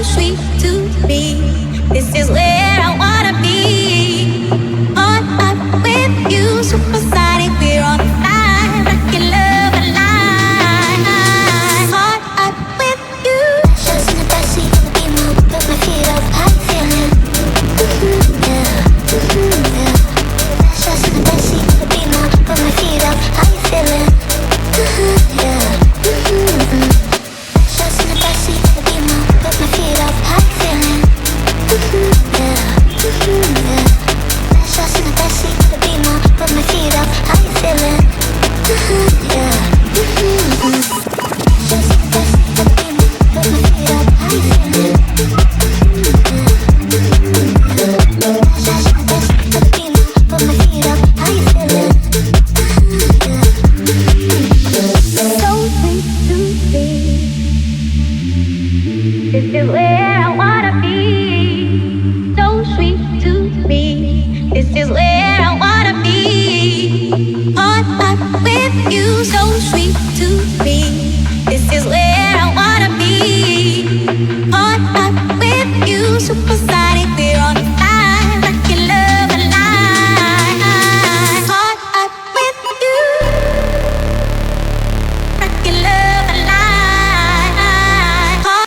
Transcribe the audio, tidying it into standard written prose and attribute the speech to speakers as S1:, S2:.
S1: sweet to me. This is where I wanna be. On up with you, supersonic, we're on fire, rockin' love alive. On up with you.
S2: Just in the backseat of the Beamer, put my feet up, how you feeling? Yeah, yeah. Just in the backseat of the Beamer, put my feet up, how you feeling? Yeah. Just in the backseat of the Beamer, put my feet up, how you feeling? Yeah, yeah. Just in the backseat of the Beamer, put my feet up, how you feeling? Yeah. Just in the backseat of the Beamer, put my feet up, how you feeling? Just in the backseat of the Beamer, put my feet up, how you feeling?
S1: So sweet to see. This is where I want